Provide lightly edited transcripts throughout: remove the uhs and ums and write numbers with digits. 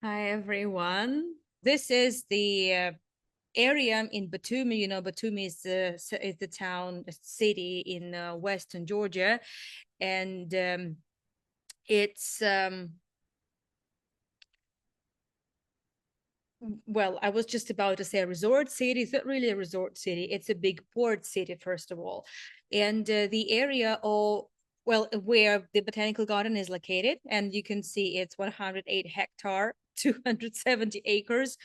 Hi, everyone. This is the area in Batumi. You know, Batumi is the town, city in Western Georgia, and it's well, I was just about to say a resort city. It's not really a resort city. It's a big port city, first of all, and the area of well, where the botanical garden is located, and you can see it's 108 hectare, 270 acres.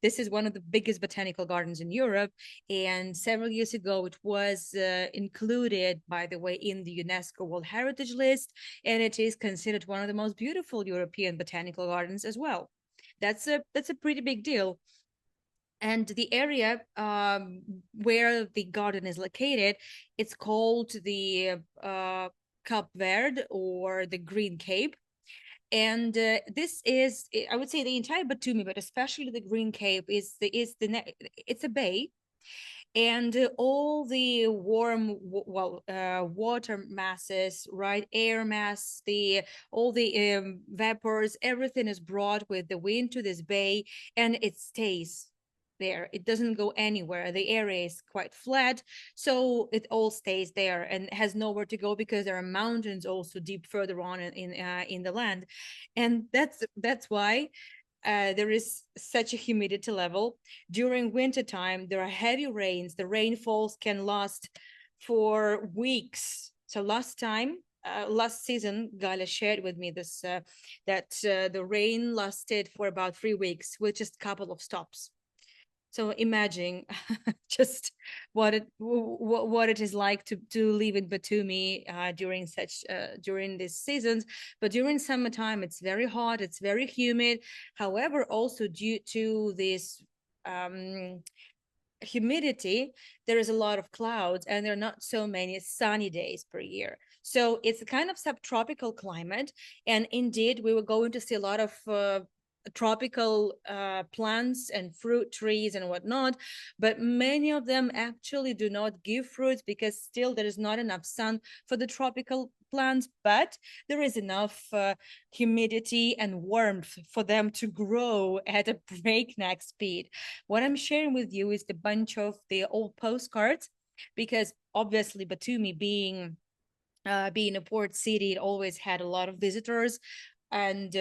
This is one of the biggest botanical gardens in Europe. And several years ago, it was included, by the way, in the UNESCO World Heritage List. And it is considered one of the most beautiful European botanical gardens as well. That's a pretty big deal. And the area where the garden is located, it's called the Cape Verde or the Green Cape. And this is, I would say, the entire Batumi, but especially the Green Cape it's a bay, and all the water masses, right, air mass, the all the vapors, everything is brought with the wind to this bay, and it stays there. It doesn't go anywhere. The area is quite flat, so it all stays there and has nowhere to go because there are mountains also deep further on in the land. And that's why there is such a humidity level. During winter time, there are heavy rains. The rainfalls can last for weeks. So last season, Galya shared with me this that the rain lasted for about 3 weeks with just a couple of stops. So imagine just what it is like to live in Batumi during these seasons. But during summertime, it's very hot, it's very humid. However, also due to this um, humidity, there is a lot of clouds and there are not so many sunny days per year. So it's a kind of subtropical climate. And indeed, we were going to see a lot of tropical plants and fruit trees and whatnot, but many of them actually do not give fruits because still there is not enough sun for the tropical plants, but there is enough humidity and warmth for them to grow at a breakneck speed. What I'm sharing with you is the bunch of the old postcards, because obviously Batumi being a port city, it always had a lot of visitors. And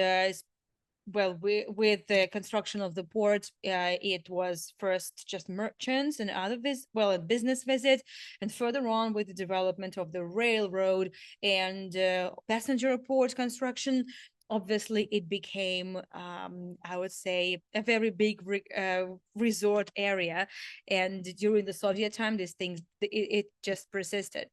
well, with the construction of the port, it was first just merchants and other business visits, and further on with the development of the railroad and passenger port construction. Obviously, it became, I would say, a very big resort area. And during the Soviet time, these things it just persisted.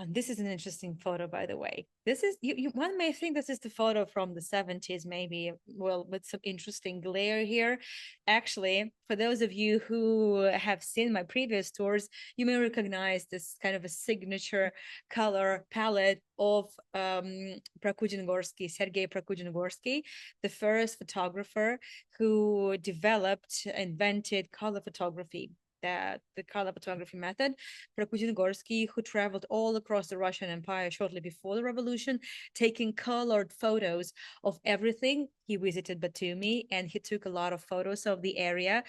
This is an interesting photo, by the way. This is one may think this is the photo from the 70s, maybe, well, with some interesting glare here. Actually, for those of you who have seen my previous tours, you may recognize this kind of a signature color palette of Sergei Prokudin-Gorsky, the first photographer who invented color photography, the color photography method. Prokudin-Gorsky, who traveled all across the Russian Empire shortly before the revolution, taking colored photos of everything. He visited Batumi and he took a lot of photos of the area.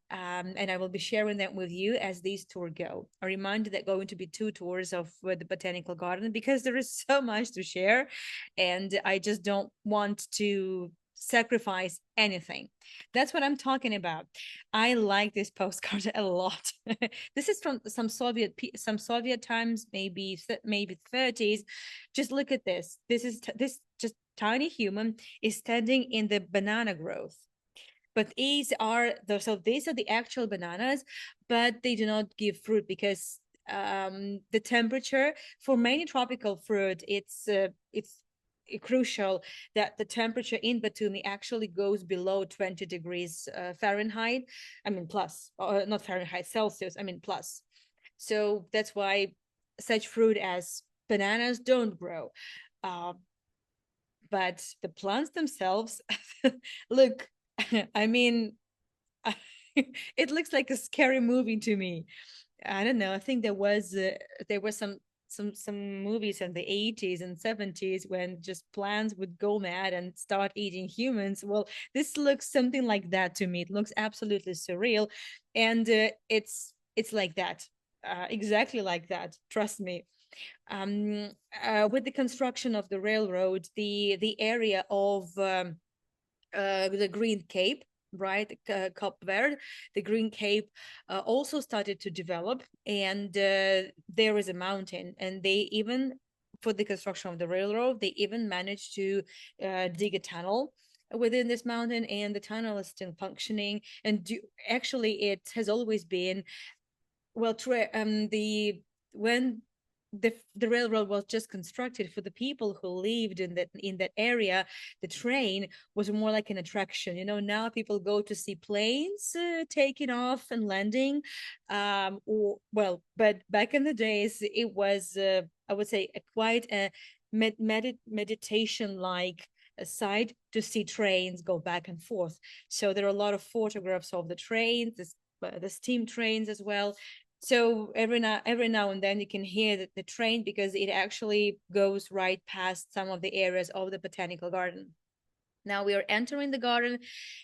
And I will be sharing them with you as these tours go. A reminder that going to be 2 tours of the botanical garden because there is so much to share, and I just don't want to sacrifice anything. That's what I'm talking about. I like this postcard a lot. This is from some Soviet times, maybe 30s. Just look at this. This just tiny human is standing in the banana growth. But these are the actual bananas, but they do not give fruit because the temperature for many tropical fruit, it's crucial that the temperature in Batumi actually goes below 20 degrees Fahrenheit. I mean, plus, not Fahrenheit, Celsius, I mean, plus. So that's why such fruit as bananas don't grow. Uh, but the plants themselves look, I mean, it looks like a scary movie to me. I don't know. I think there was some some movies in the 80s and 70s when just plants would go mad and start eating humans. Well, this looks something like that to me. It looks absolutely surreal, and it's like that, exactly like that. Trust me. Um, with the construction of the railroad, the area of the Green Cape, right? Cape Verde, the Green Cape also started to develop, and there is a mountain, and they even for the construction of the railroad, they even managed to dig a tunnel within this mountain, and the tunnel is still functioning. And actually, it has always been well, the when the railroad was just constructed for the people who lived in that area, the train was more like an attraction. Now people go to see planes taking off and landing, or well, but back in the days, it was I would say quite a meditation like a site to see trains go back and forth. So there are a lot of photographs of the trains, the steam trains as well. So every now and then you can hear the train because it actually goes right past some of the areas of the botanical garden. Now we are entering the garden,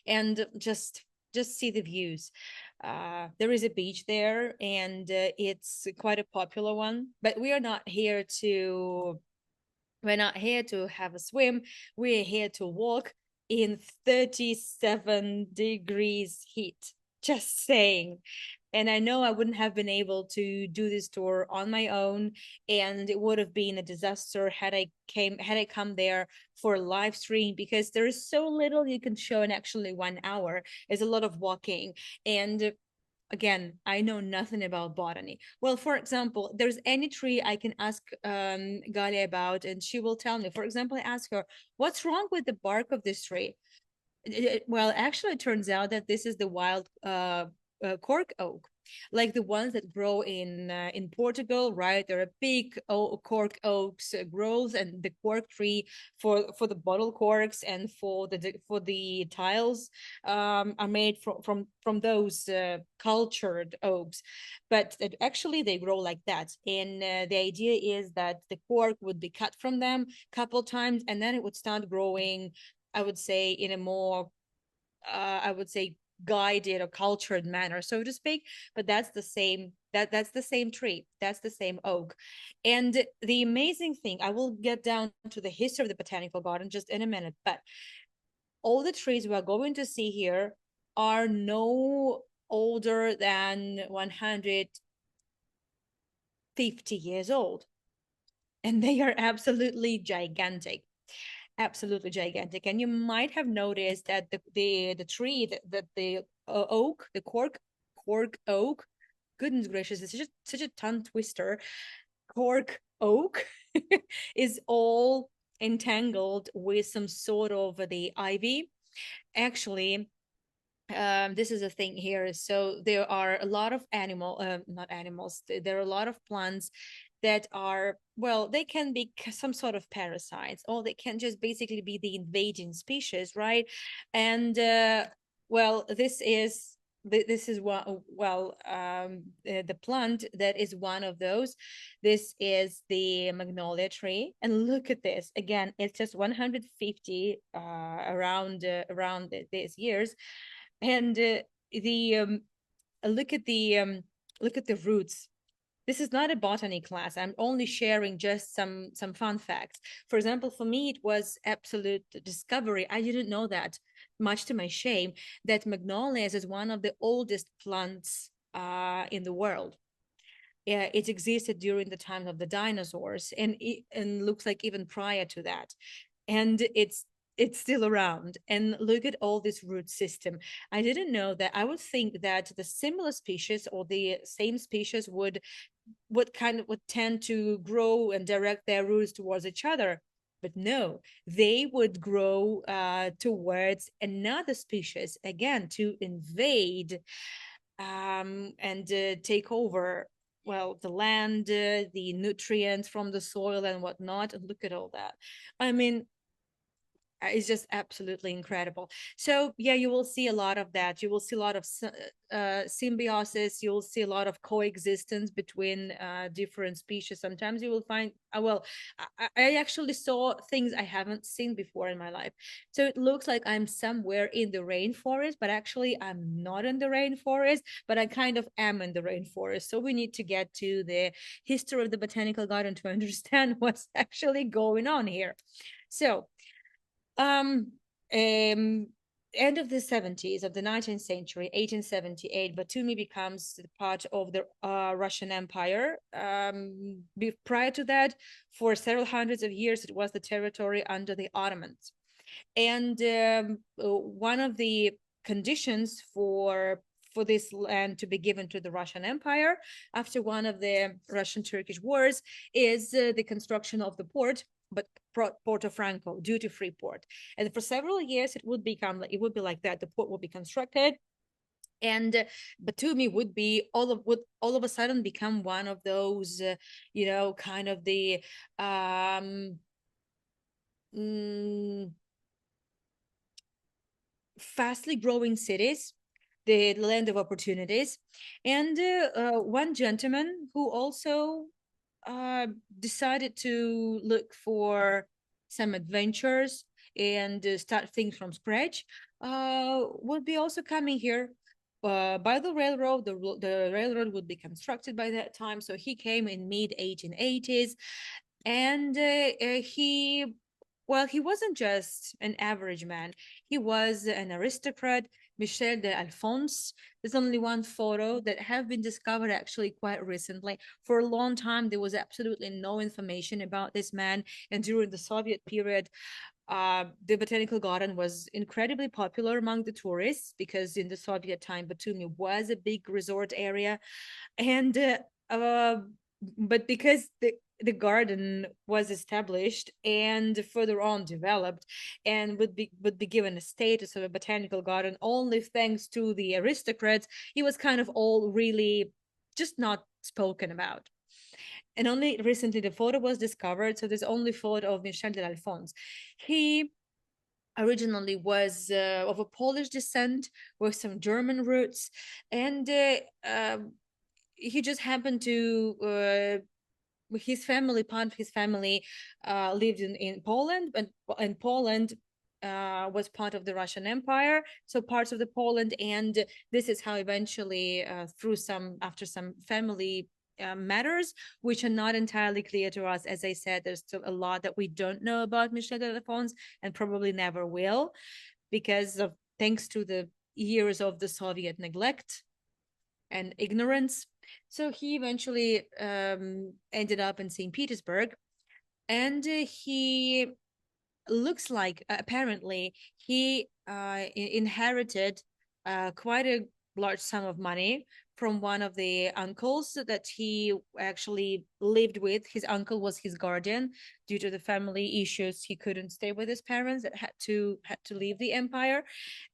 and just see the views. There is a beach there, and it's quite a popular one, but we're not here to have a swim. We're here to walk in 37 degrees heat. Just saying. And I know I wouldn't have been able to do this tour on my own, and it would have been a disaster had I come there for a live stream, because there is so little you can show in actually 1 hour. There's a lot of walking, and again, I know nothing about botany. Well, for example, there's any tree I can ask Galya about, and she will tell me. For example, I ask her, what's wrong with the bark of this tree? Well, actually, it turns out that this is the wild cork oak, like the ones that grow in Portugal, right? There are big cork oaks grows, and the cork tree for the bottle corks and for the tiles are made from those cultured oaks, but actually they grow like that. And the idea is that the cork would be cut from them a couple times, and then it would start growing, I would say, in a more, I would say, guided or cultured manner, so to speak. But that's the same tree. That's the same oak. And the amazing thing, I will get down to the history of the botanical garden just in a minute, but all the trees we are going to see here are no older than 150 years old, and they are absolutely gigantic, absolutely gigantic. And you might have noticed that the tree that the oak, the cork oak, goodness gracious, it's such a tongue twister. Cork oak is all entangled with some sort of the ivy. Actually, this is a thing here. So there are a lot of not animals. There are a lot of plants that are, well, they can be some sort of parasites, or they can just basically be the invading species, right? And well, this is one, well, the plant that is one of those. This is the magnolia tree, and look at this again. It's just 150 around these years, and the look at the look at the roots. This is not a botany class. I'm only sharing just some fun facts. For example, for me, it was absolute discovery. I didn't know that, much to my shame, that magnolias is one of the oldest plants in the world. Yeah, it existed during the time of the dinosaurs, and looks like even prior to that, and it's still around. And look at all this root system. I didn't know that. I would think that the similar species or the same species would tend to grow and direct their roots towards each other, but no, they would grow towards another species again to invade and take over, well, the land, the nutrients from the soil and whatnot. And look at all that. I mean, It's just absolutely incredible. So yeah, you will see a lot of that. You will see a lot of symbiosis. You will see a lot of coexistence between different species. Sometimes you will find well, I actually saw things I haven't seen before in my life. So it looks like I'm somewhere in the rainforest, but actually I'm not in the rainforest, but I kind of am in the rainforest. So we need to get to the history of the botanical garden to understand what's actually going on here. So um, um, end of the 70s of the 19th century, 1878, Batumi becomes part of the Russian Empire. Prior to that, for several hundreds of years, it was the territory under the Ottomans. And one of the conditions for this land to be given to the Russian Empire after one of the Russian-Turkish wars is the construction of the port, but Porto Franco, duty-free port. And for several years, it would be like that. The port would be constructed, and Batumi would all of a sudden become one of those, kind of the um, mm, fastly growing cities, the land of opportunities. And one gentleman who also uh, decided to look for some adventures and start things from scratch would be also coming here. By the railroad, the railroad would be constructed by that time. So he came in mid 1880s, and he wasn't just an average man. He was an aristocrat, Michel de Alphonse. There's only one photo that have been discovered actually quite recently. For a long time, there was absolutely no information about this man. And during the Soviet period, the botanical garden was incredibly popular among the tourists because in the Soviet time, Batumi was a big resort area. And uh, but because the garden was established and further on developed and would be given a status of a botanical garden only thanks to the aristocrats, it was kind of all really just not spoken about. And only recently the photo was discovered, so there's only photo of Michel de Alphonse. He originally was of a Polish descent with some German roots, and he just happened to his family, part of his family, lived in Poland, and Poland was part of the Russian Empire, so parts of the Poland, and this is how eventually, after some family matters, which are not entirely clear to us. As I said, there's still a lot that we don't know about Michel de Alphonse, and probably never will, because of thanks to the years of the Soviet neglect and ignorance. So he eventually ended up in St. Petersburg, and he looks like apparently he inherited quite a large sum of money from one of the uncles that he actually lived with. His uncle was his guardian. Due to the family issues, he couldn't stay with his parents, that had to leave the empire,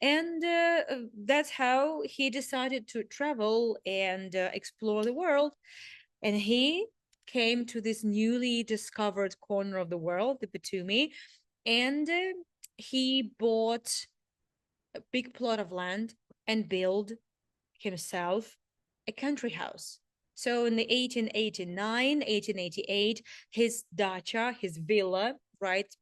and that's how he decided to travel and explore the world. And he came to this newly discovered corner of the world, the Batumi, and he bought a big plot of land and built himself a country house. So in the 1889, 1888, his dacha, his villa, right?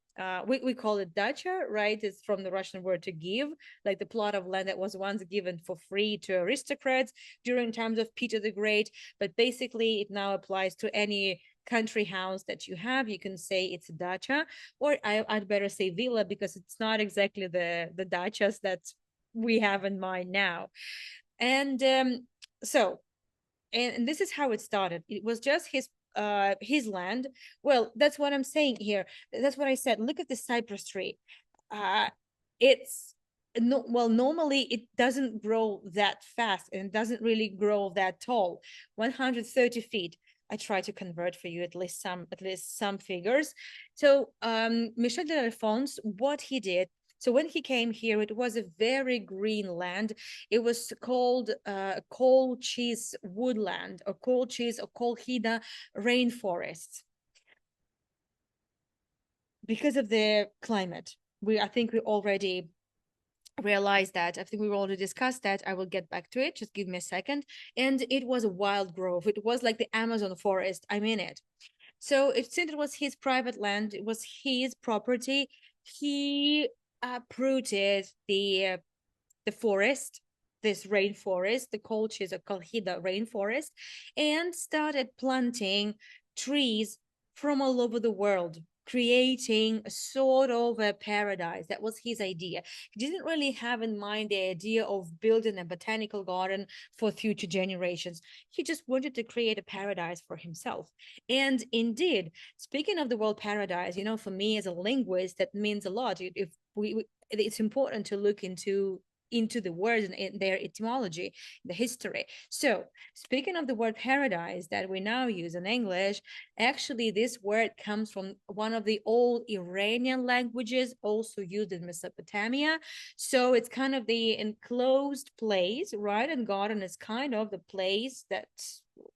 We call it dacha, right? It's from the Russian word to give, like the plot of land that was once given for free to aristocrats during times of Peter the Great. But basically, it now applies to any country house that you have. You can say it's a dacha, or I'd better say villa, because it's not exactly the dachas that we have in mind now. And so and this is how it started. It was just his land. Well, that's what I'm saying here. That's what I said. Look at the cypress tree. uh it's no, well, normally it doesn't grow that fast and doesn't really grow that tall. 130 feet. I try to convert for you at least some figures. So Michel de Alphonse, what he did, so when he came here, it was a very green land. It was called coal cheese woodland, or coal cheese or colchida rainforest, because of the climate. I think we already realized that. I think we already discussed that. I will get back to it. Just give me a second. And it was a wild grove. It was like the Amazon forest. I'm in it. So since it was his private land, it was his property. He uprooted the forest, this rainforest, the cultures of Colchida rainforest, and started planting trees from all over the world, creating a sort of a paradise. That was his idea. He didn't really have in mind the idea of building a botanical garden for future generations. He just wanted to create a paradise for himself. And indeed, speaking of the word paradise, for me as a linguist, that means a lot. If it's important to look into the words and in their etymology, the history. So, speaking of the word paradise that we now use in English, actually, this word comes from one of the old Iranian languages, also used in Mesopotamia. So, it's kind of the enclosed place, right? And garden is kind of the place that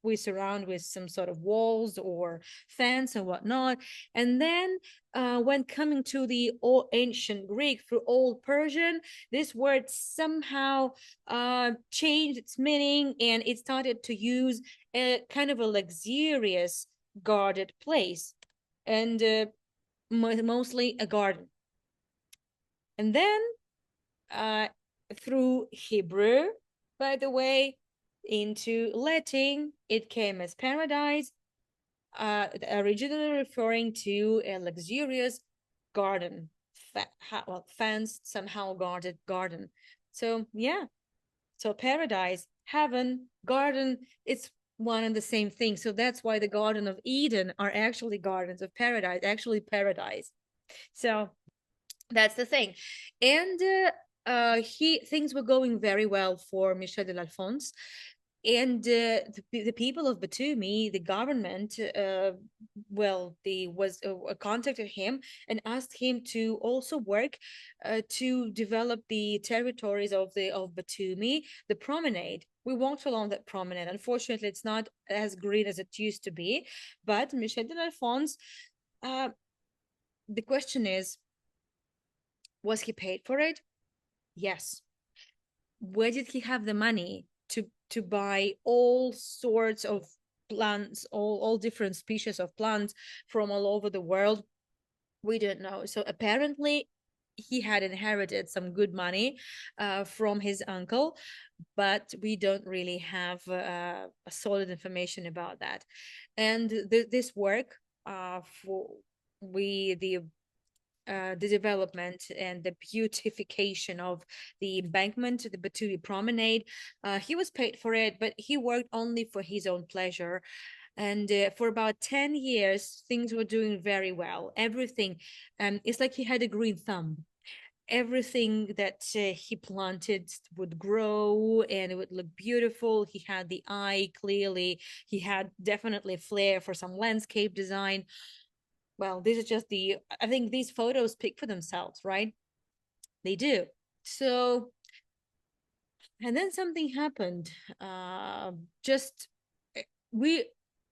we surround with some sort of walls or fence and whatnot. And then when coming to the old ancient Greek through Old Persian, this word somehow changed its meaning and it started to use a kind of a luxurious guarded place and mostly a garden. And then uh, through Hebrew, by the way, into Latin, it came as paradise, originally referring to a luxurious garden, well, fenced, somehow guarded garden. So, yeah, so paradise, heaven, garden, it's one and the same thing. So that's why the Garden of Eden are actually gardens of paradise, actually paradise. So that's the thing. And he things were going very well for Michel de l'Alphonse. And the people of Batumi, the government, well, they was contacted him and asked him to also work to develop the territories of Batumi, the promenade. We walked along that promenade. Unfortunately, it's not as green as it used to be. But Michel de l'Alphonse, uh, the question is, was he paid for it? Yes. Where did he have the money to buy all sorts of plants, all different species of plants from all over the world? We don't know. So apparently he had inherited some good money from his uncle, but we don't really have a solid information about that. And this work for we the development and the beautification of the embankment, the Batumi Promenade. He was paid for it, but he worked only for his own pleasure. And for about 10 years, things were doing very well. Everything, it's like he had a green thumb. Everything that he planted would grow and it would look beautiful. He had the eye clearly. He had definitely flair for some landscape design. Well, these are just I think these photos speak for themselves, right? They do. So, and then something happened. Just we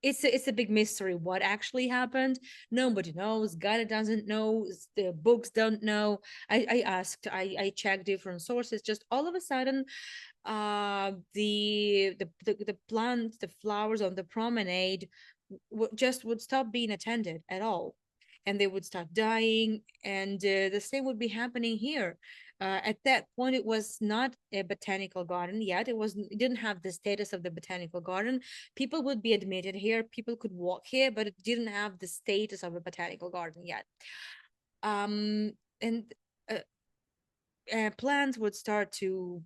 it's a big mystery what actually happened. Nobody knows. Galya doesn't know. The books don't know. I asked. I checked different sources. Just all of a sudden, the plants, the flowers on the promenade, just would stop being attended at all, and they would start dying, and the same would be happening here. At that point, it was not a botanical garden yet. It didn't have the status of the botanical garden. People would be admitted here, people could walk here, but it didn't have the status of a botanical garden yet. And uh, plants would start to,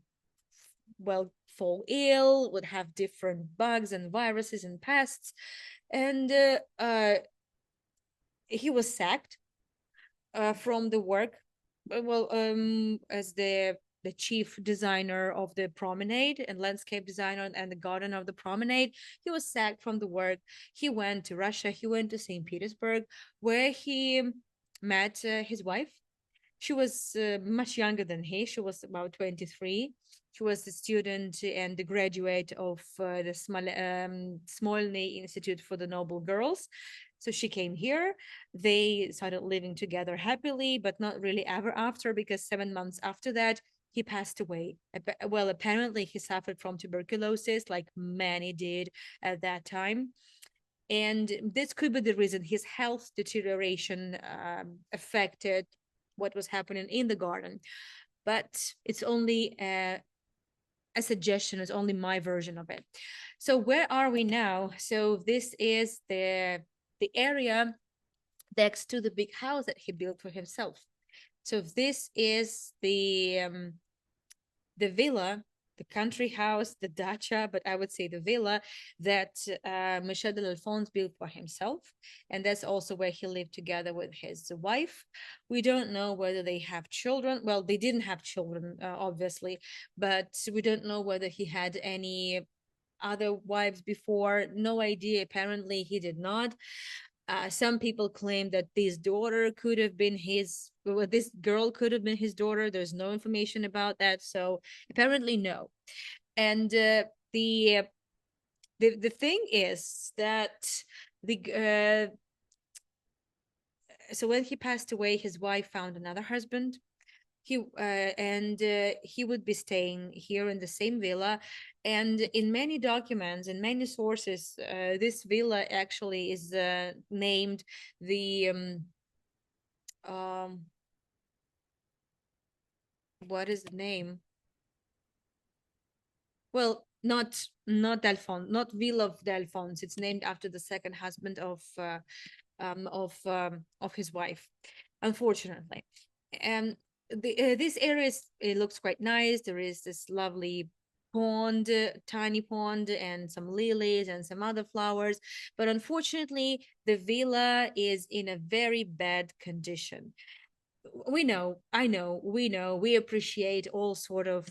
well, fall ill, would have different bugs and viruses and pests, and he was sacked from the work. Well, as the chief designer of the promenade and landscape designer and the garden of the promenade, he was sacked from the work. He went to Russia. He went to St. Petersburg, where he met his wife. She was much younger than he. She was about 23. She was a student and the graduate of the Smolny Institute for the Noble Girls. So she came here. They started living together happily, but not really ever after, because 7 months after that, he passed away. Well, apparently he suffered from tuberculosis, like many did at that time. And this could be the reason his health deterioration affected what was happening in the garden. But it's only a suggestion, it's only my version of it. So where are we now? So this is the area next to the big house that he built for himself. So this is the villa, the country house, the dacha, but I would say the villa that Michel de Alphonse built for himself. And that's also where he lived together with his wife. We don't know whether they have children. Well, they didn't have children, obviously, but we don't know whether he had any other wives before. No idea. Apparently, he did not. Some people claim that this daughter could have been his, well, this girl could have been his daughter. There's no information about that. So apparently, no. And the thing is that the so when he passed away, his wife found another husband. He would be staying here in the same villa, and in many documents and many sources, this villa actually is named the um what is the name? Well, not Delphon, not Villa of Delphons. It's named after the second husband of his wife, unfortunately. And this area it looks quite nice. There is this lovely pond, tiny pond, and some lilies and some other flowers. But unfortunately, the villa is in a very bad condition. We know, I know, we know, we appreciate all sort of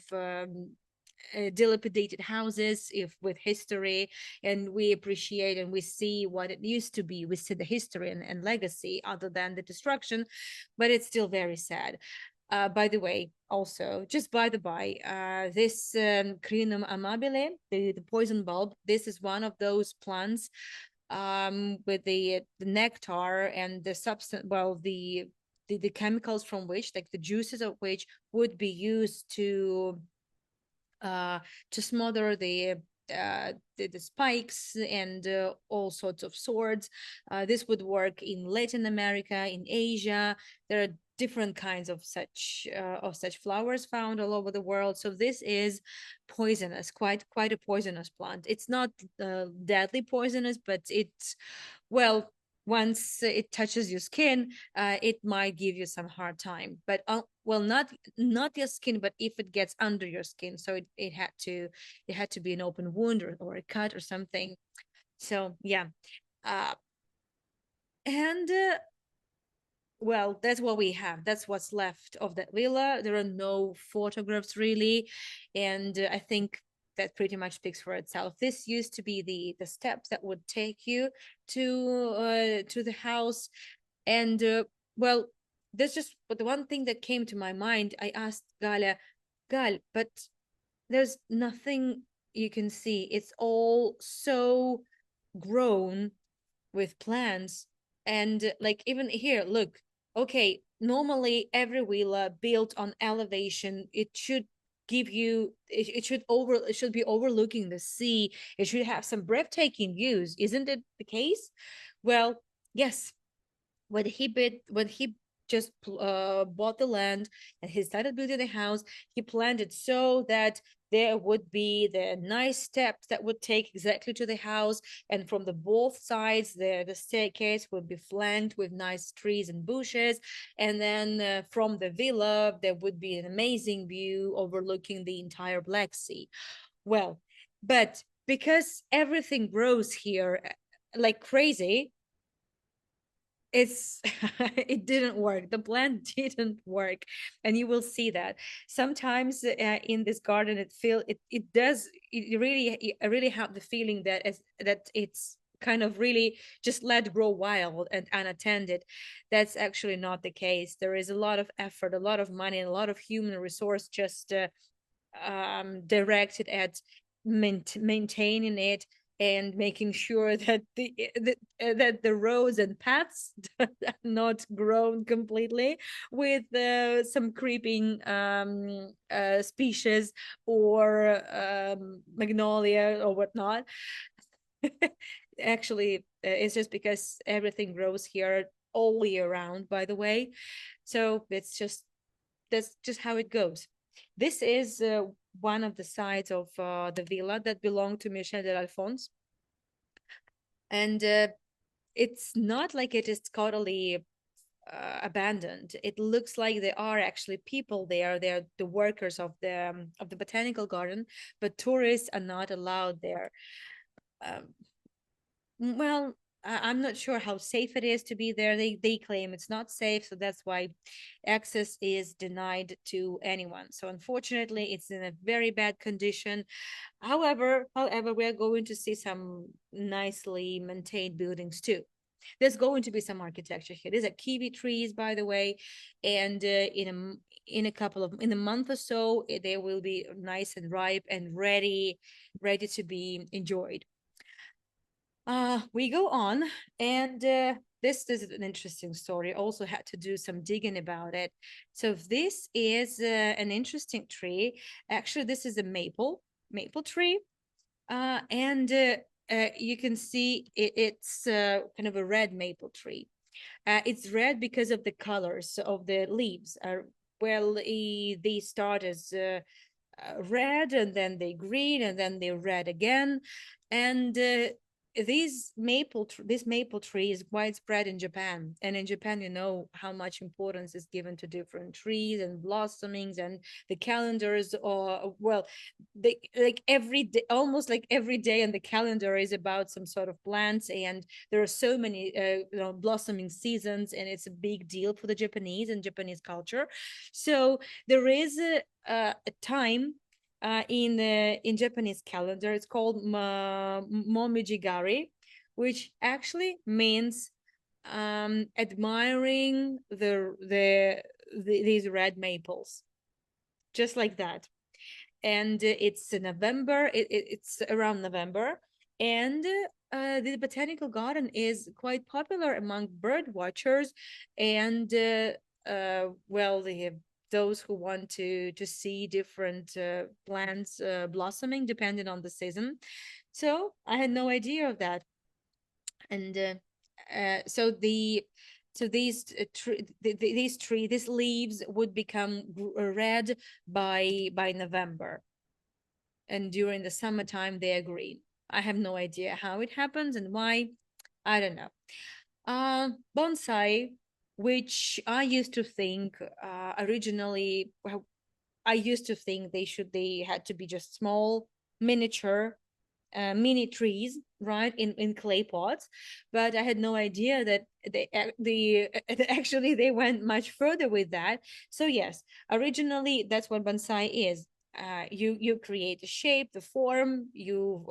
dilapidated houses if with history, and we appreciate and we see what it used to be. We see the history and legacy other than the destruction, but it's still very sad. By the way, also, just by the by, this Crinum amabile, the poison bulb, this is one of those plants with the nectar and the substance, well, the chemicals from which, like the juices of which, would be used uh, to smother the spikes and all sorts of swords. This would work in Latin America, in Asia. There are different kinds of such flowers found all over the world. So this is poisonous, quite a poisonous plant. It's not deadly poisonous, but it's, well, once it touches your skin, it might give you some hard time. But well, not your skin, but if it gets under your skin, so it had to be an open wound or a cut or something. So yeah, uh, and well, that's what we have. That's what's left of that villa. There are no photographs really, and I think that pretty much speaks for itself. This used to be the steps that would take you to the house, and well, that's just but the one thing that came to my mind. I asked Galya, Gal, but there's nothing you can see. It's all so grown with plants, and like even here, look. Okay, normally every villa built on elevation, it should give you it should be overlooking the sea. It should have some breathtaking views, isn't it the case? Well, yes, when he just bought the land and he started building the house, he planned it so that there would be the nice steps that would take exactly to the house, and from the both sides the staircase would be flanked with nice trees and bushes, and then from the villa there would be an amazing view overlooking the entire Black Sea. Well, but because everything grows here like crazy, it's it didn't work. The plan didn't work, and you will see that sometimes in this garden it does it really, I really have the feeling that it's kind of really just let grow wild and unattended. That's actually not the case. There is a lot of effort, a lot of money, and a lot of human resource just directed at maintaining it and making sure that that the roads and paths are not grown completely with some creeping species or magnolia or whatnot. Actually, it's just because everything grows here all year round, by the way. So that's just how it goes. This is one of the sides of the villa that belonged to Michel de Alphonse. And it's not like it is totally abandoned. It looks like there are actually people there. They're the workers of the botanical garden, but tourists are not allowed there. Um, well, I'm not sure how safe it is to be there. They claim it's not safe, so that's why access is denied to anyone. So unfortunately, it's in a very bad condition. However, we are going to see some nicely maintained buildings too. There's going to be some architecture here. These are kiwi trees, by the way, and in a month or so, they will be nice and ripe and ready to be enjoyed. We go on, and this is an interesting story. Also had to do some digging about it. So this is an interesting tree. Actually, this is a maple tree, and you can see it's kind of a red maple tree. It's red because of the colors of the leaves. Well, they start as red, and then they green, and then they red again, and this maple tree is widespread in Japan. And in Japan, you know how much importance is given to different trees and blossomings, and the calendars, or well, they like every day, almost like every day on the calendar is about some sort of plants. And there are so many blossoming seasons, and it's a big deal for the Japanese and Japanese culture. So there is a time in Japanese calendar. It's called Momijigari, which actually means admiring these red maples, just like that. And it's November. It's around November, and the botanical garden is quite popular among bird watchers, and well, they have those who want to see different plants blossoming depending on the season. So I had no idea of that. And so these leaves would become red by November, and during the summertime they are green. I have no idea how it happens and why. I don't know. Bonsai, which I used to think originally, well, I used to think they had to be just small miniature mini trees, right, in clay pots. But I had no idea that actually they went much further with that. So yes, originally that's what bonsai is. You create the shape, the form, you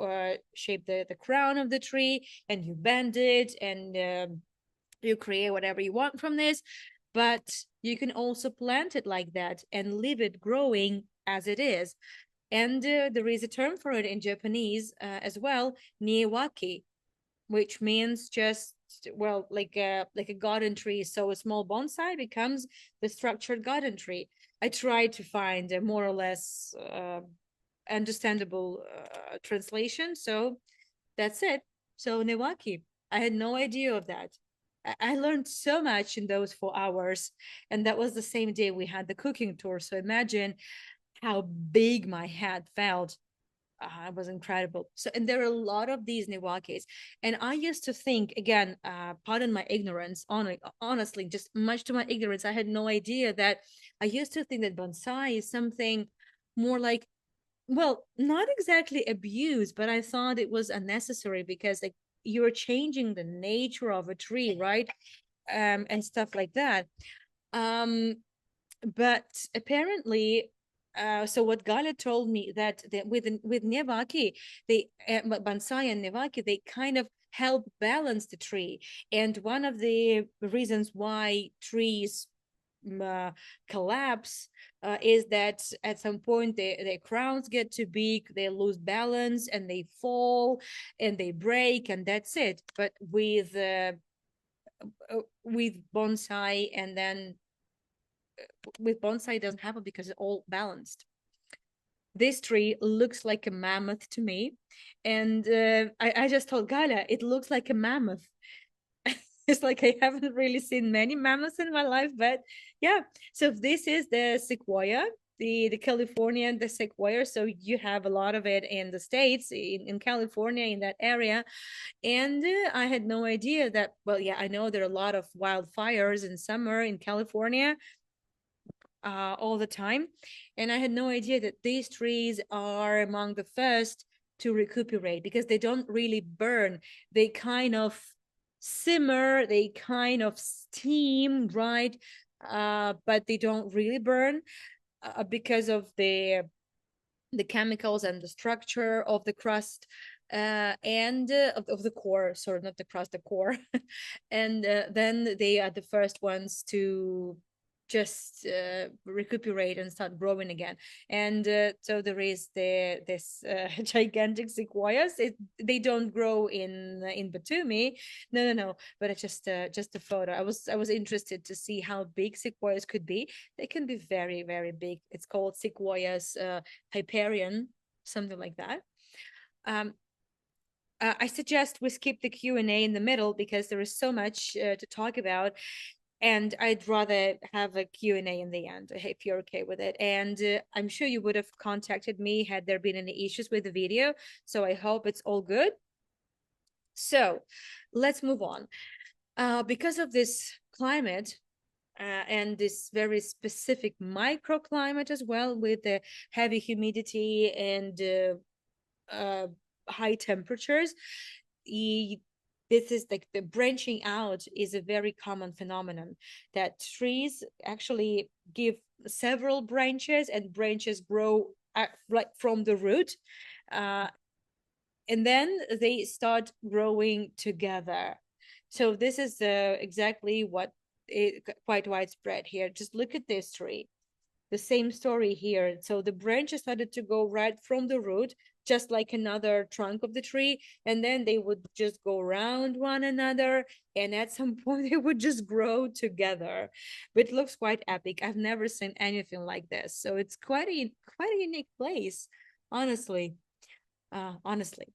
shape the crown of the tree, and you bend it, and you create whatever you want from this. But you can also plant it like that and leave it growing as it is. And there is a term for it in Japanese as well, niewaki, which means just, well, like a garden tree. So a small bonsai becomes the structured garden tree. I tried to find a more or less understandable translation. So that's it. So niwaki. I had no idea of that. I learned so much in those 4 hours, and that was the same day we had the cooking tour. So imagine how big my head felt. It was incredible. So, and there are a lot of these Niwakis. And I used to think, again, pardon my ignorance, honestly, just much to my ignorance, I had no idea that I used to think that bonsai is something more like, well, not exactly abuse, but I thought it was unnecessary because, like, you're changing the nature of a tree, right? And stuff like that. Um, but apparently, so what Galya told me that with Nevaki, they bonsai and Nevaki, they kind of help balance the tree. And one of the reasons why trees collapse is that at some point their crowns get too big, they lose balance and they fall and they break, and that's it. But with bonsai, and then with bonsai it doesn't happen because it's all balanced. This tree looks like a mammoth to me, and I just told Gala it looks like a mammoth. It's like I haven't really seen many mammoths in my life, but yeah. So this is the sequoia, the Californian, the sequoia. So you have a lot of it in the States, in California, in that area. And I had no idea that, well, yeah, I know there are a lot of wildfires in summer in California all the time. And I had no idea that these trees are among the first to recuperate because they don't really burn. They kind of simmer, they kind of steam, right? But they don't really burn because of the chemicals and the structure of the crust and of the core, sorry, not the crust, the core. And then they are the first ones to just recuperate and start growing again. And so there is this gigantic sequoias. They don't grow in Batumi. No, no, no. But it's just a photo. I was interested to see how big sequoias could be. They can be very, very big. It's called sequoias Hyperion, something like that. Um, I suggest we skip the Q&A in the middle because there is so much to talk about, and I'd rather have a Q&A in the end, if you're okay with it. And I'm sure you would have contacted me had there been any issues with the video, so I hope it's all good. So let's move on. Because of this climate, and this very specific microclimate as well, with the heavy humidity and high temperatures, the this is like the branching out is a very common phenomenon, that trees actually give several branches and branches grow like from the root, uh, and then they start growing together. So this is exactly what is quite widespread here. Just look at this tree, the same story here. So the branches started to go right from the root, just like another trunk of the tree, and then they would just go around one another, and at some point they would just grow together. But it looks quite epic. I've never seen anything like this, so it's quite a unique place, honestly. Honestly,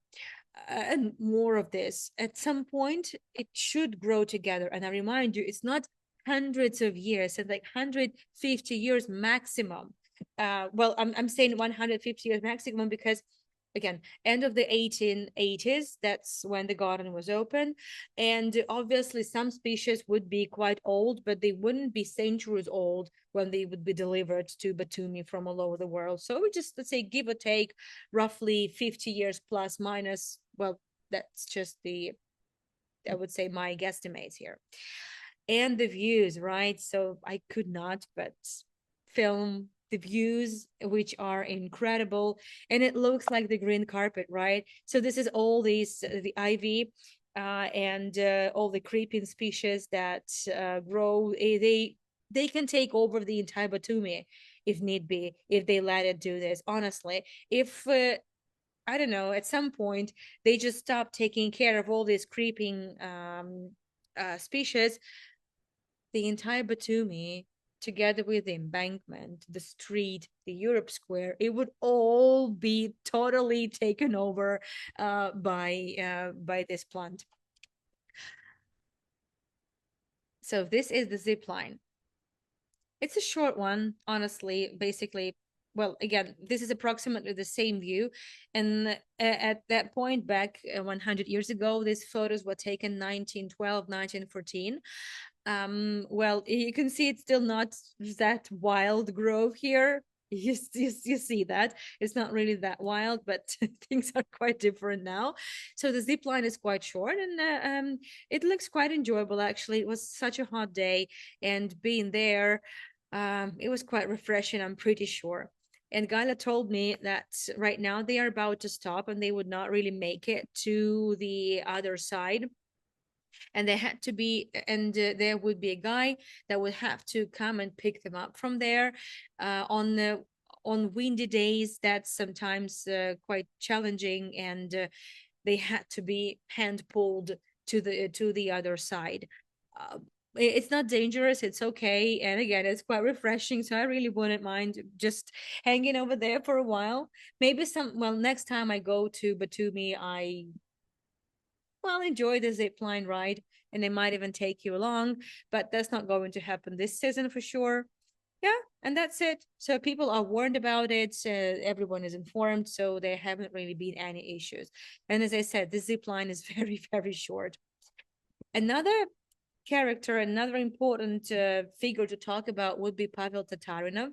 and more of this. At some point, it should grow together. And I remind you, it's not hundreds of years, it's like 150 years maximum. Well, I'm saying 150 years maximum because, again, end of the 1880s, that's when the garden was open. And obviously, some species would be quite old, but they wouldn't be centuries old when they would be delivered to Batumi from all over the world. So we just, let's say, give or take, roughly 50 years plus minus. Well, that's just I would say, my guesstimates here. And the views, right? So I could not but film the views, which are incredible. And it looks like the green carpet, right? So this is all these, the ivy, and all the creeping species that grow. They can take over the entire Batumi if need be, if they let it do this. Honestly, if I don't know, at some point they just stop taking care of all these creeping species, the entire Batumi, together with the embankment, the street, the Europe Square, it would all be totally taken over by this plant. So this is the zip line. It's a short one, honestly. Basically, well, again, this is approximately the same view. And at that point, back 100 years ago, these photos were taken 1912, 1914. Well, you can see it's still not that wild grove here. You see that it's not really that wild, but things are quite different now. So the zip line is quite short, and it looks quite enjoyable. Actually, it was such a hot day, and being there, it was quite refreshing, I'm pretty sure. And Gaila told me that right now they are about to stop, and they would not really make it to the other side. and they had to be, and there would be a guy that would have to come and pick them up from there on the on windy days. That's sometimes quite challenging, and they had to be hand pulled to the other side. uh, it's not dangerous, it's okay, and again, it's quite refreshing, so I really wouldn't mind just hanging over there for a while. Maybe next time I go to Batumi, I well enjoy the zip line ride, and they might even take you along, but that's not going to happen this season for sure. Yeah, and that's it. So people are warned about it, everyone is informed, so there haven't really been any issues. And as I said, the zip line is very, very short. Another character, another important figure to talk about would be Pavel Tatarinov.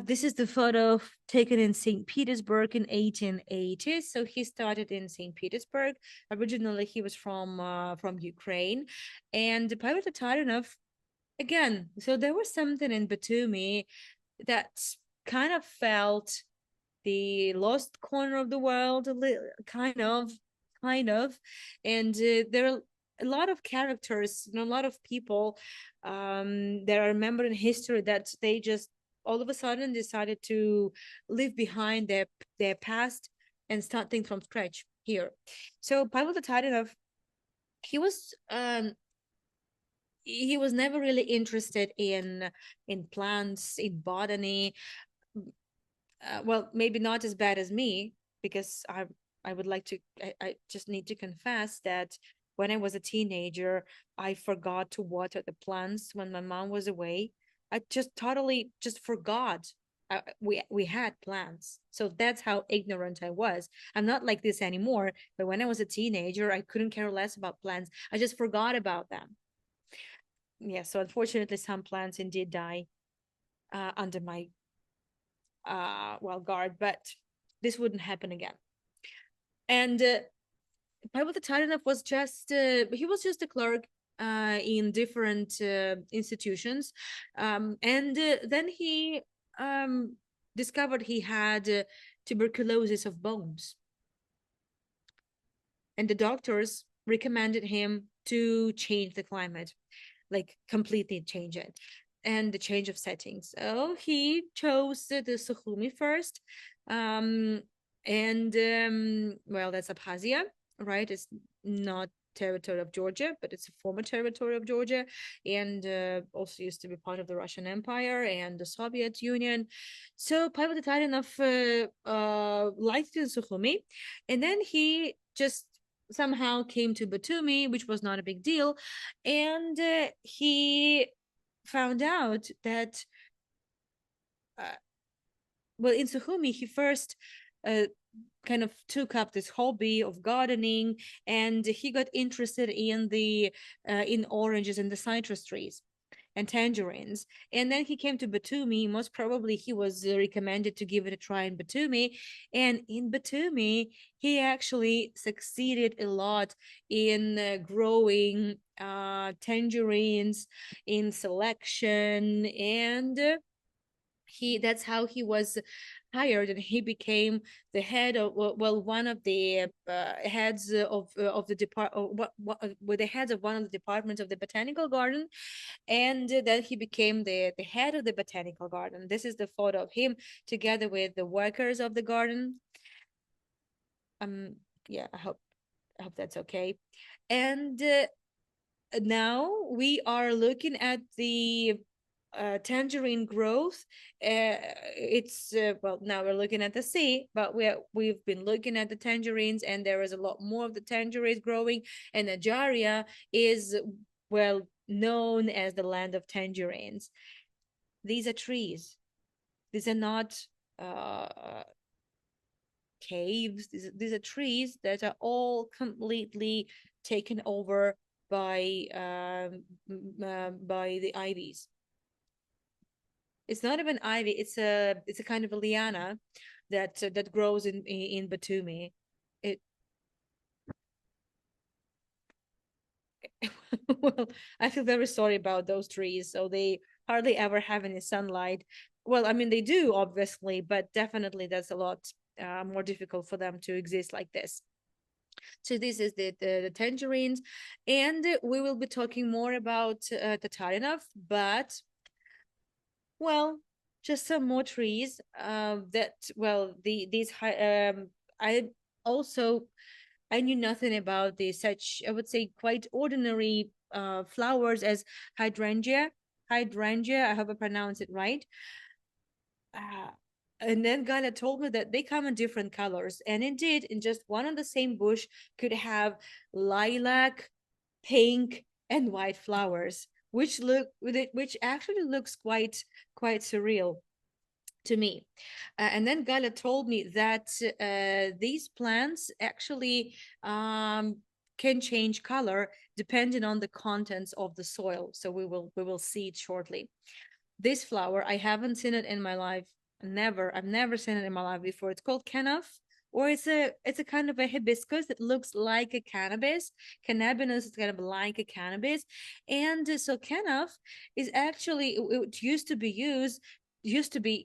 This is the photo taken in St. Petersburg in 1880. So he started in St. Petersburg. Originally, he was from Ukraine, and Pavel Tatarinov, again. So there was something in Batumi that kind of felt the lost corner of the world, kind of, and there are a lot of characters, a lot of people that are remembered in history that they just all of a sudden decided to leave behind their past and start things from scratch here. So Pavel Tatarinov, he was um he was never really interested in plants, in botany. Well, maybe not as bad as me, because I would like to I just need to confess that when I was a teenager, I forgot to water the plants when my mom was away. I just totally just forgot. We had plants, so that's how ignorant I was. I'm not like this anymore, but when I was a teenager, I couldn't care less about plants. I just forgot about them. Yeah, so unfortunately, some plants indeed die under my well guard, but this wouldn't happen again. And Pavel Tatarinov was just he was just a clerk in different institutions, and then he discovered he had tuberculosis of bones, and the doctors recommended him to change the climate, like completely change it, and the change of settings. So he chose the Sukhumi first, um, and well, that's Abkhazia, right? It's not territory of Georgia, but it's a former territory of Georgia, and also used to be part of the Russian Empire and the Soviet Union. So Pavel Tatarinov liked in Sukhumi, and then he just somehow came to Batumi, which was not a big deal, and he found out that uh, well, in Sukhumi he first uh, kind of took up this hobby of gardening, and he got interested in oranges and the citrus trees and tangerines. And then he came to Batumi. Most probably, he was recommended to give it a try in Batumi. And in Batumi, he actually succeeded a lot in growing tangerines, in selection, and he that's how he was hired, and he became the head of well one of the heads of the with the heads of one of the departments of the botanical garden, and then he became the head of the botanical garden. This is the photo of him together with the workers of the garden. um yeah, I hope that's okay. And now we are looking at the tangerine growth. It's well, now we're looking at the sea, but we've been looking at the tangerines, and there is a lot more of the tangerines growing. And Nigeria is well known as the land of tangerines. These are trees. These are not caves. These are trees that are all completely taken over by the ivies. It's not even ivy. It's a kind of a liana that grows in Batumi. It well, I feel very sorry about those trees. So they hardly ever have any sunlight. Well, I mean they do obviously, but definitely that's a lot more difficult for them to exist like this. So this is the tangerines, and we will be talking more about Tatarinov, but well, just some more trees. That well, these high. I also I knew nothing about the such I would say quite ordinary flowers as hydrangea. Hydrangea, I hope I pronounce it right. Uh, and then Gala told me that they come in different colors, and indeed, in just one and the same bush could have lilac, pink, and white flowers, which actually looks quite surreal to me. And then Gala told me that these plants actually can change color depending on the contents of the soil. So we will see it shortly. This flower, I haven't seen it in my life. I've never seen it in my life before. It's called canaf, or it's a kind of a hibiscus that looks like a cannabis. Cannabinus is kind of like a cannabis, and so canaf is actually it used to be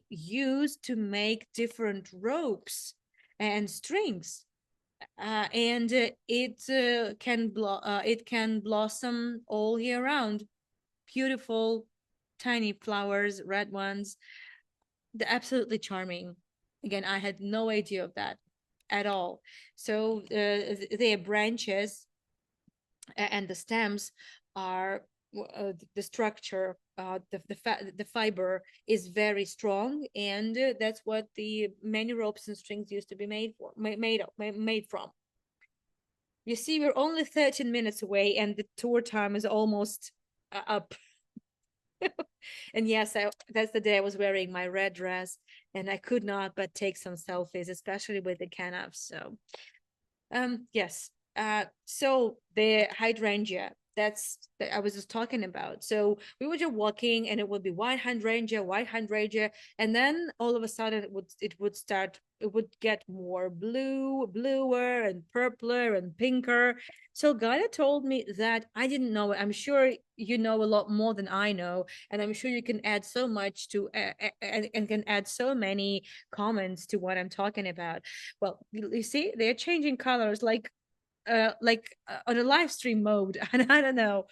used to make different ropes and strings, and it can blossom all year round. Beautiful tiny flowers, red ones. They're absolutely charming. Again, I had no idea of that at all. So their branches and the stems are the structure, the fiber is very strong, and that's what the many ropes and strings used to be made from. You see, we're only 13 minutes away, and the tour time is almost up. And yes, that's the day I was wearing my red dress, and I could not but take some selfies, especially with the canvas. So, yes. So the hydrangea, that's that I was just talking about. So we were just walking, and it would be white hydrangea, and then all of a sudden it would get more bluer, and purpler, and pinker. So Gaia told me that I didn't know it. I'm sure you know a lot more than I know, and I'm sure you can add so much to and can add so many comments to what I'm talking about. Well, you see, they're changing colors on a live stream mode, and I don't know.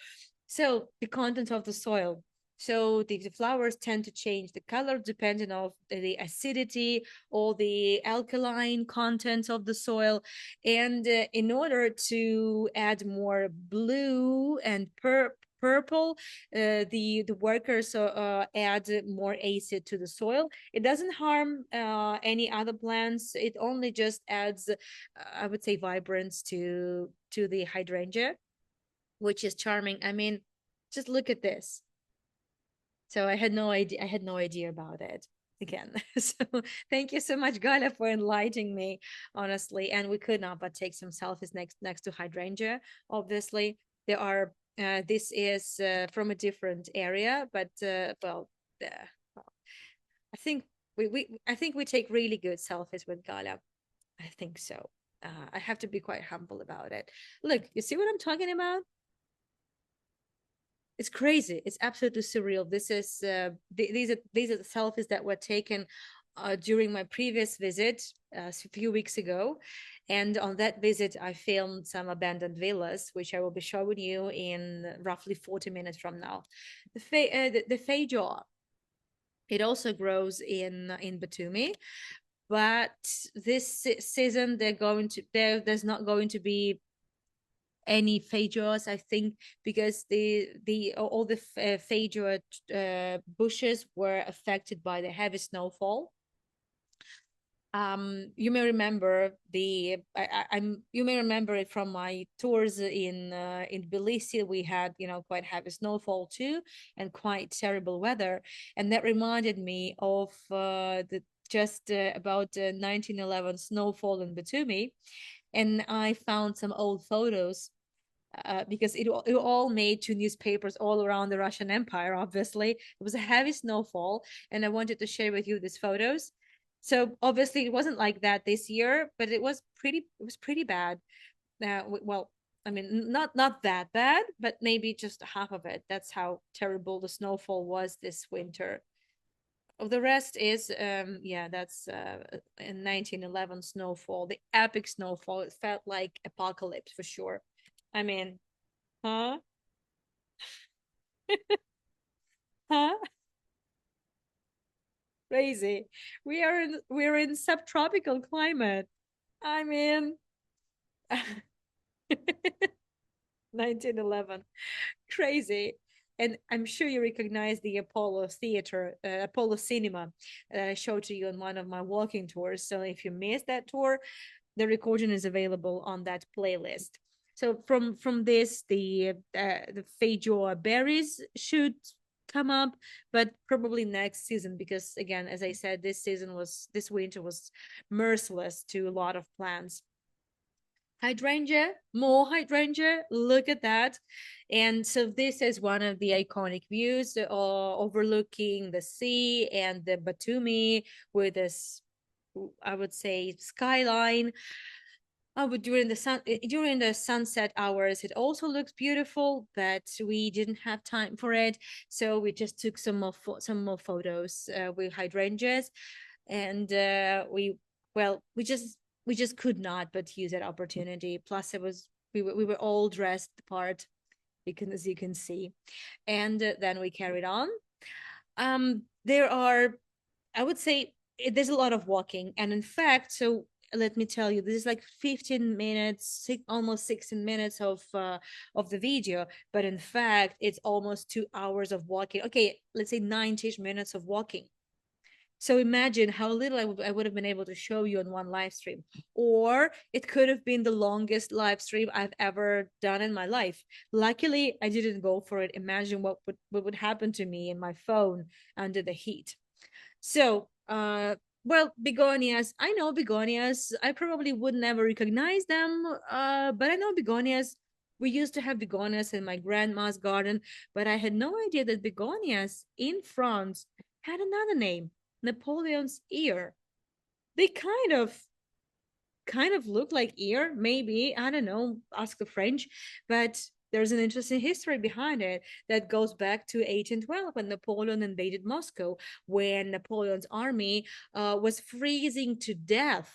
So the content of the soil. So the flowers tend to change the color depending on the acidity or the alkaline content of the soil. And in order to add more blue and purple, the workers add more acid to the soil. It doesn't harm any other plants. It only just adds, I would say, vibrance to the hydrangea, which is charming. I mean, just look at this. So I had no idea. I had no idea about it again. So thank you so much, Gala, for enlightening me, honestly. And we could not but take some selfies next to hydrangea. Obviously, there are. This is from a different area, but well, I think we take really good selfies with Gala. I think so. I have to be quite humble about it. Look, you see what I'm talking about? It's crazy. It's absolutely surreal. This is these are the selfies that were taken during my previous visit a few weeks ago, and on that visit I filmed some abandoned villas, which I will be showing you in roughly 40 minutes from now. The feijoa, it also grows in Batumi, but this season there's not going to be any feijoas, I think, because the all the feijoa bushes were affected by the heavy snowfall. You may remember you may remember it from my tours in Tbilisi. We had quite heavy snowfall too, and quite terrible weather, and that reminded me of the just about 1911 snowfall in Batumi, and I found some old photos because it all made to newspapers all around the Russian Empire. Obviously, it was a heavy snowfall, and I wanted to share with you these photos. So obviously, it wasn't like that this year, but it was pretty. It was pretty bad. Well, I mean, not that bad, but maybe just half of it. That's how terrible the snowfall was this winter. Of the rest is yeah, that's in 1911 snowfall, the epic snowfall. It felt like apocalypse for sure. I mean, huh? Huh? Crazy. We're in subtropical climate. I mean, 1911. Crazy. And I'm sure you recognize the Apollo Theater, Apollo Cinema that I showed to you on one of my walking tours. So if you missed that tour, the recording is available on that playlist. So from this, the Feijoa berries should come up, but probably next season because again, as I said, this winter was merciless to a lot of plants. Hydrangea, more hydrangea. Look at that. And so this is one of the iconic views overlooking the sea and the Batumi with this, I would say, skyline. But during the sunset hours, it also looks beautiful, but we didn't have time for it, so we just took some more photos with hydrangeas, and we just could not but use that opportunity. Plus, we were all dressed apart, because as you can see, and then we carried on. There are, I would say, there's a lot of walking, and in fact, so let me tell you, this is like 15 minutes, almost 16 minutes of the video, but in fact, it's almost 2 hours of walking. Okay, let's say 90 minutes of walking. So imagine how little I would have been able to show you on one live stream. Or it could have been the longest live stream I've ever done in my life. Luckily, I didn't go for it. Imagine what would happen to me in my phone under the heat. So, well, begonias. I know begonias. I probably would never recognize them, but I know begonias. We used to have begonias in my grandma's garden, but I had no idea that begonias in France had another name, Napoleon's ear. They kind of look like ear, maybe. I don't know, ask the French, but there's an interesting history behind it that goes back to 1812 when Napoleon invaded Moscow, when Napoleon's army was freezing to death.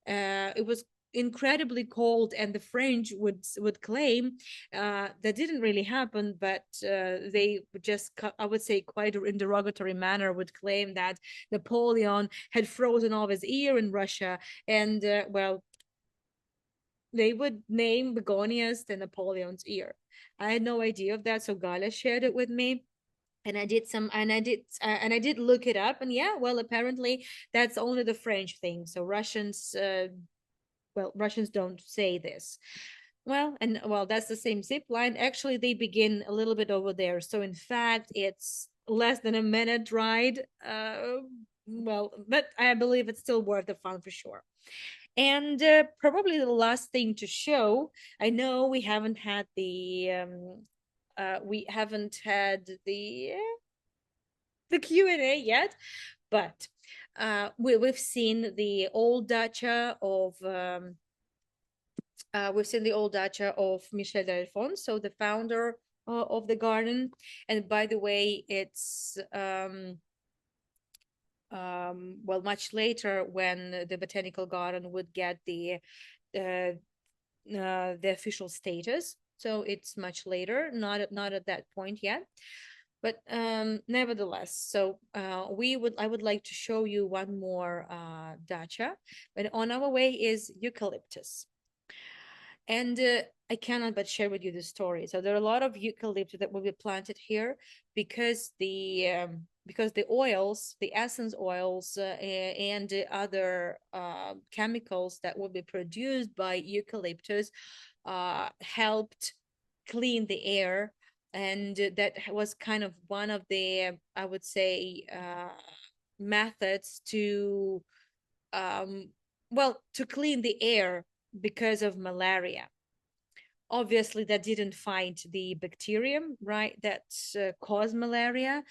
It was incredibly cold, and the French would claim that didn't really happen, but they would just, I would say, quite in derogatory manner, would claim that Napoleon had frozen off his ear in Russia, and well, they would name begonias the Napoleon's ear. I had no idea of that, so Gala shared it with me. And I did look it up, and yeah, well, apparently that's only the French thing. So Russians don't say this. Well, that's the same zip line. Actually, they begin a little bit over there. So in fact, it's less than a minute ride. But I believe it's still worth the fun for sure. And probably the last thing to show, I know we haven't had the Q&A yet, but we've seen the old dacha of Michel Delfont, so the founder of the garden. And by the way, it's much later when the botanical garden would get the official status. So it's much later, not at that point yet. But nevertheless, so I would like to show you one more dacha, but on our way is eucalyptus. And I cannot but share with you the story. So there are a lot of eucalyptus that will be planted here because the oils, the essence oils, and the other chemicals that will be produced by eucalyptus helped clean the air, and that was kind of one of the, I would say, methods to to clean the air because of malaria. Obviously, that didn't find the bacterium, right, that caused malaria.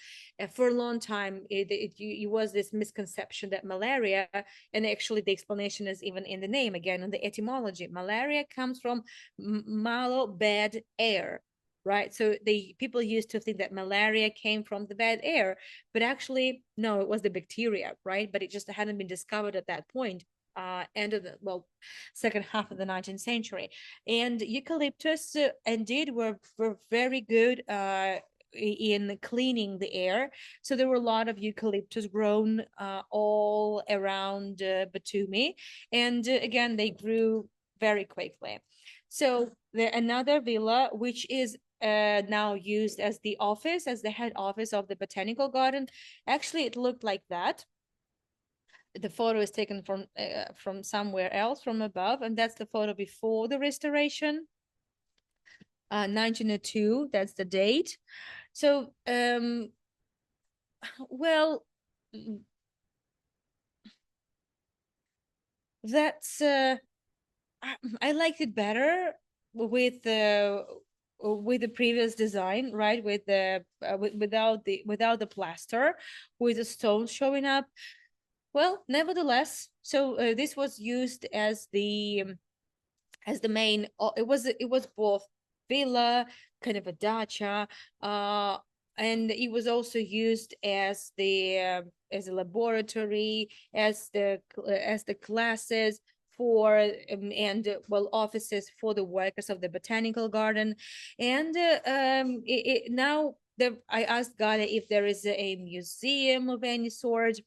For a long time, it was this misconception that malaria, and actually the explanation is even in the name, again, in the etymology. Malaria comes from malo, bad air. right? So the people used to think that malaria came from the bad air, but actually, no, it was the bacteria, right? But it just hadn't been discovered at that point. End of the second half of the 19th century, and eucalyptus indeed were very good in cleaning the air. So there were a lot of eucalyptus grown all around Batumi, and again they grew very quickly. So there another villa which is now used as the office, as the head office of the botanical garden. Actually, it looked like that. The photo is taken from somewhere else, from above, and that's the photo before the restoration. 1902, that's the date. So well, that's I liked it better with the previous design, right? Without the plaster, with the stones showing up. Well, nevertheless, so this was used as the main. It was both villa, kind of a dacha, uh, and it was also used as a laboratory, as the classes for and well, offices for the workers of the botanical garden. And now I asked Gala if there is a museum of any sort.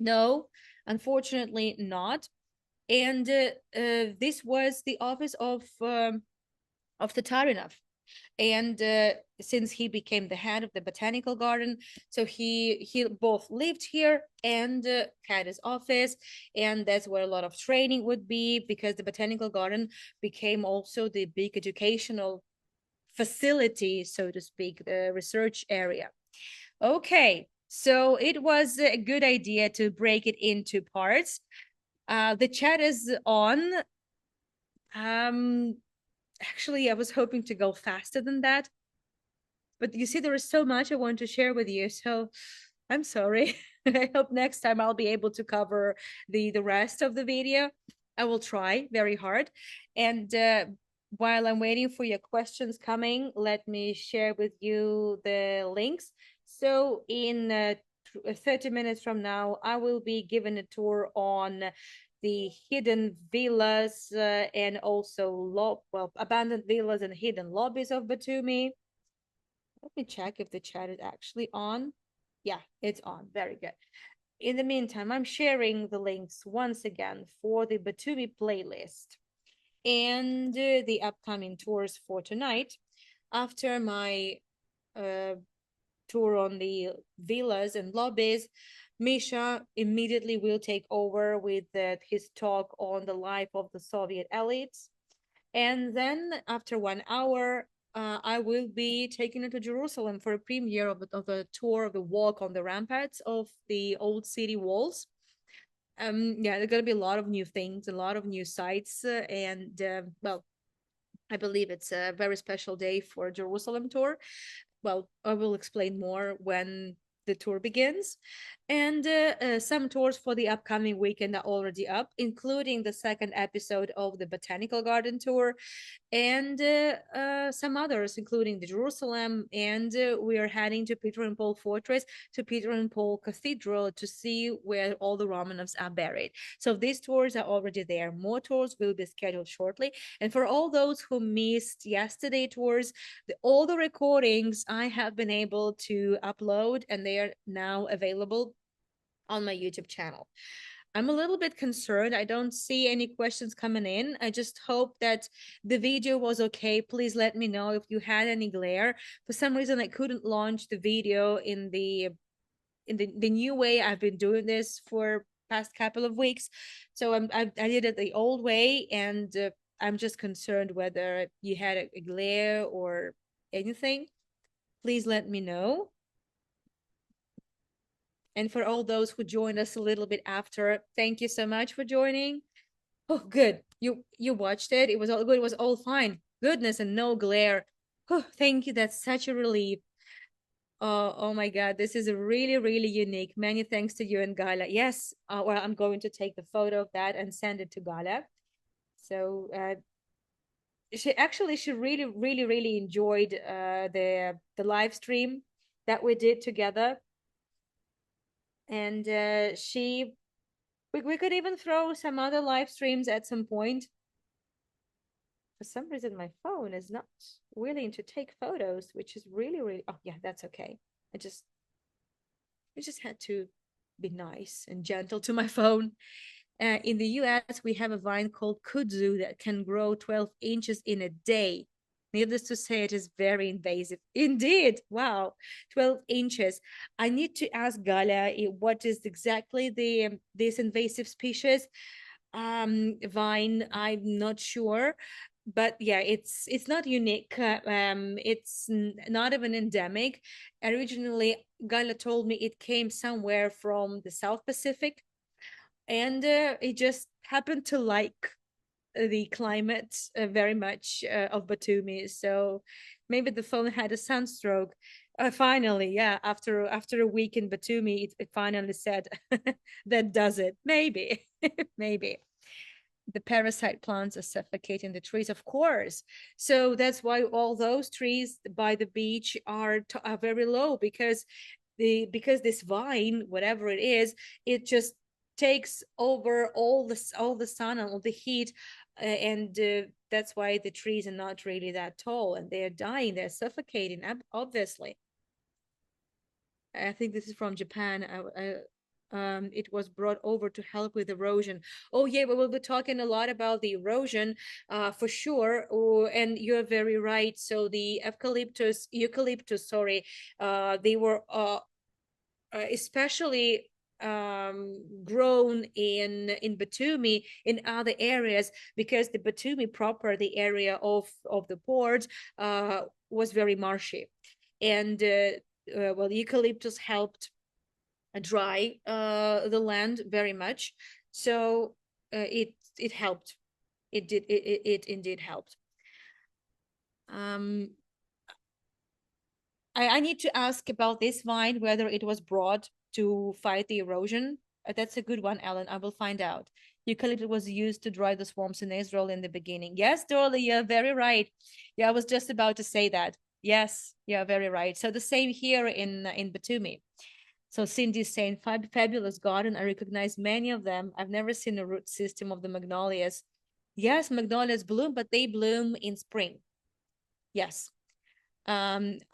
No, unfortunately not. And this was the office of Tatarinov. And since he became the head of the botanical garden, so he both lived here and had his office, and that's where a lot of training would be, because the botanical garden became also the big educational facility, so to speak, the research area. Okay, so it was a good idea to break it into parts. The chat is on. Um, Actually, I was hoping to go faster than that, but you see, there is so much I want to share with you. So I'm sorry. I hope next time I'll be able to cover the rest of the video. I will try very hard. And while I'm waiting for your questions coming, let me share with you the links. So in 30 minutes from now, I will be giving a tour on the hidden villas and also abandoned villas and hidden lobbies of Batumi. Let me check if the chat is actually on. Yeah, it's on. Very good. In the meantime, I'm sharing the links once again for the Batumi playlist and the upcoming tours for tonight. After my uh, tour on the villas and lobbies, Misha immediately will take over with his talk on the life of the Soviet elites. And then after 1 hour, I will be taking you to Jerusalem for a premiere of a tour of the walk on the ramparts of the old city walls. Yeah, there's gonna be a lot of new things, a lot of new sites, and well, I believe it's a very special day for Jerusalem tour. Well, I will explain more when the tour begins. And some tours for the upcoming weekend are already up, including the second episode of the Botanical Garden tour and some others, including the Jerusalem. And we are heading to Peter and Paul Fortress, to Peter and Paul Cathedral to see where all the Romanovs are buried. So these tours are already there. More tours will be scheduled shortly. And for all those who missed yesterday tours, all the recordings I have been able to upload, and they are now available on my YouTube channel. I'm a little bit concerned. I don't see any questions coming in. I just hope that the video was okay. Please let me know if you had any glare. For some reason, I couldn't launch the video in the new way I've been doing this for past couple of weeks. So I did it the old way, and I'm just concerned whether you had a glare or anything. Please let me know. And for all those who joined us a little bit after, thank you so much for joining. Oh, good. You watched it. It was all good. It was all fine. Goodness, and no glare. Oh, thank you. That's such a relief. Oh my God, this is really, really unique. Many thanks to you and Gala. Yes, well, I'm going to take the photo of that and send it to Gala. So she really really enjoyed the live stream that we did together, and we could even throw some other live streams at some point. For some reason my phone is not willing to take photos, which is really, oh yeah, that's okay. I just I just had to be nice and gentle to my phone. In the US, we have a vine called kudzu that can grow 12 inches in a day. Needless to say, it is very invasive. Indeed. Wow. 12 inches. I need to ask Galya what is exactly this invasive species vine. I'm not sure. But yeah, it's not unique. It's not even endemic. Originally, Gala told me it came somewhere from the South Pacific, and it just happened to like the climate very much of Batumi. So maybe the phone had a sunstroke. Finally, yeah, after a week in Batumi, it finally said that does it. Maybe, maybe the parasite plants are suffocating the trees, of course. So that's why all those trees by the beach are very low, because this vine, whatever it is, it just takes over all the sun and all the heat, and that's why the trees are not really that tall, and they're dying, they're suffocating, obviously. I think this is from Japan. It was brought over to help with erosion. Oh yeah, we will be talking a lot about the erosion, for sure. Oh, and you're very right. So the eucalyptus, sorry, they were especially grown in Batumi in other areas, because the Batumi proper, the area of the port, was very marshy, and well, eucalyptus helped dry the land very much. So it helped. It indeed helped. Um, I need to ask about this vine, whether it was brought to fight the erosion. That's a good one, Ellen. I will find out. Eucalyptus was used to dry the swamps in Israel in the beginning. Yes, Dorley, you're very right. Yeah, I was just about to say that. Yes, you're very right. So the same here in Batumi. So Cindy's saying, fabulous garden. I recognize many of them. I've never seen a root system of the magnolias. Yes, magnolias bloom, but they bloom in spring. Yes.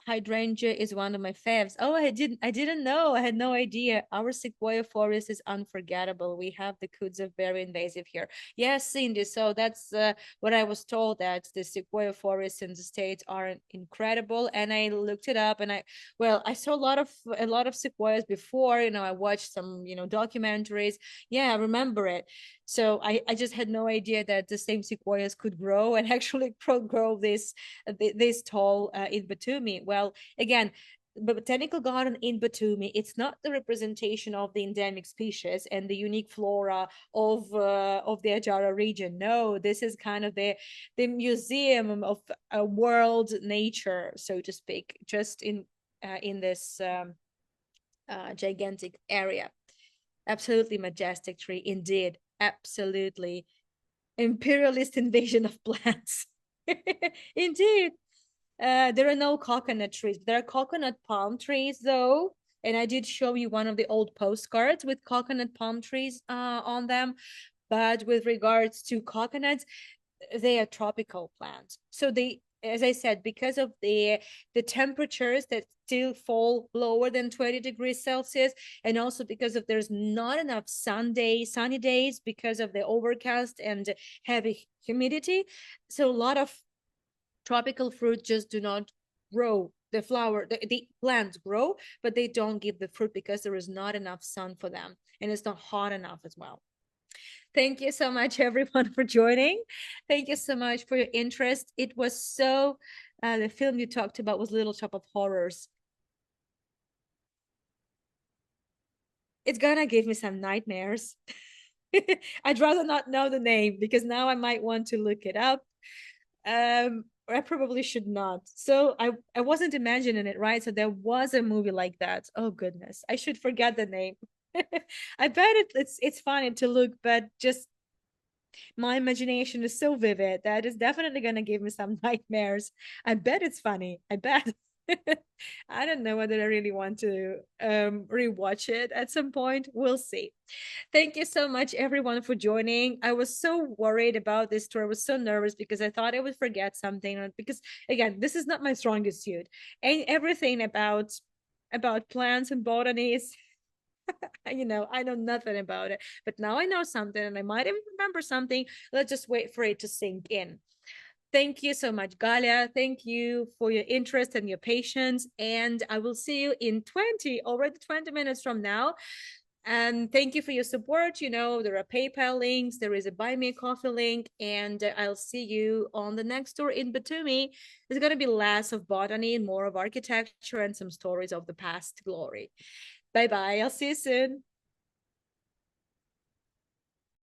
Hydrangea is one of my faves. Oh, I didn't know. I had no idea. Our sequoia forest is unforgettable. We have the kudzu very invasive here. Yes, Cindy. So that's what I was told, that the sequoia forests in the States are incredible. And I looked it up, and I saw a lot of sequoias before. I watched some, documentaries. Yeah, I remember it. So I just had no idea that the same sequoias could grow and actually grow this tall in Batumi. Well, again, the botanical garden in Batumi, it's not the representation of the endemic species and the unique flora of the Ajara region. No, this is kind of the museum of world nature, so to speak, just in this gigantic area. Absolutely majestic tree, indeed. Absolutely imperialist invasion of plants. Indeed. There are no coconut trees. There are coconut palm trees, though. And I did show you one of the old postcards with coconut palm trees on them. But with regards to coconuts, they are tropical plants. So they, as I said, because of the temperatures that still fall lower than 20 degrees Celsius, and also because of there's not enough sunny days because of the overcast and heavy humidity. So a lot of tropical fruit just do not grow. The plants grow, but they don't give the fruit because there is not enough sun for them, and it's not hot enough as well. Thank you so much, everyone, for joining. Thank you so much for your interest. It was the film you talked about was Little Shop of Horrors. It's gonna give me some nightmares. I'd rather not know the name, because now I might want to look it up. I probably should not. So I wasn't imagining it, right? So there was a movie like that. Oh goodness, I should forget the name. I bet it's funny to look, but just My imagination is so vivid that is definitely going to give me some nightmares. I bet it's funny. I bet. I don't know whether I really want to rewatch it at some point. We'll see. Thank you so much, everyone, for joining. I was so worried about this tour. I was so nervous because I thought I would forget something. Because again, this is not my strongest suit, and everything about plants and botany is, I know nothing about it. But now I know something, and I might even remember something. Let's just wait for it to sink in. Thank you so much, Galya. Thank you for your interest and your patience. And I will see you in 20 minutes from now. And thank you for your support. There are PayPal links, there is a Buy Me a Coffee link, and I'll see you on the next tour in Batumi. There's going to be less of botany and more of architecture and some stories of the past glory. Bye bye. I'll see you soon.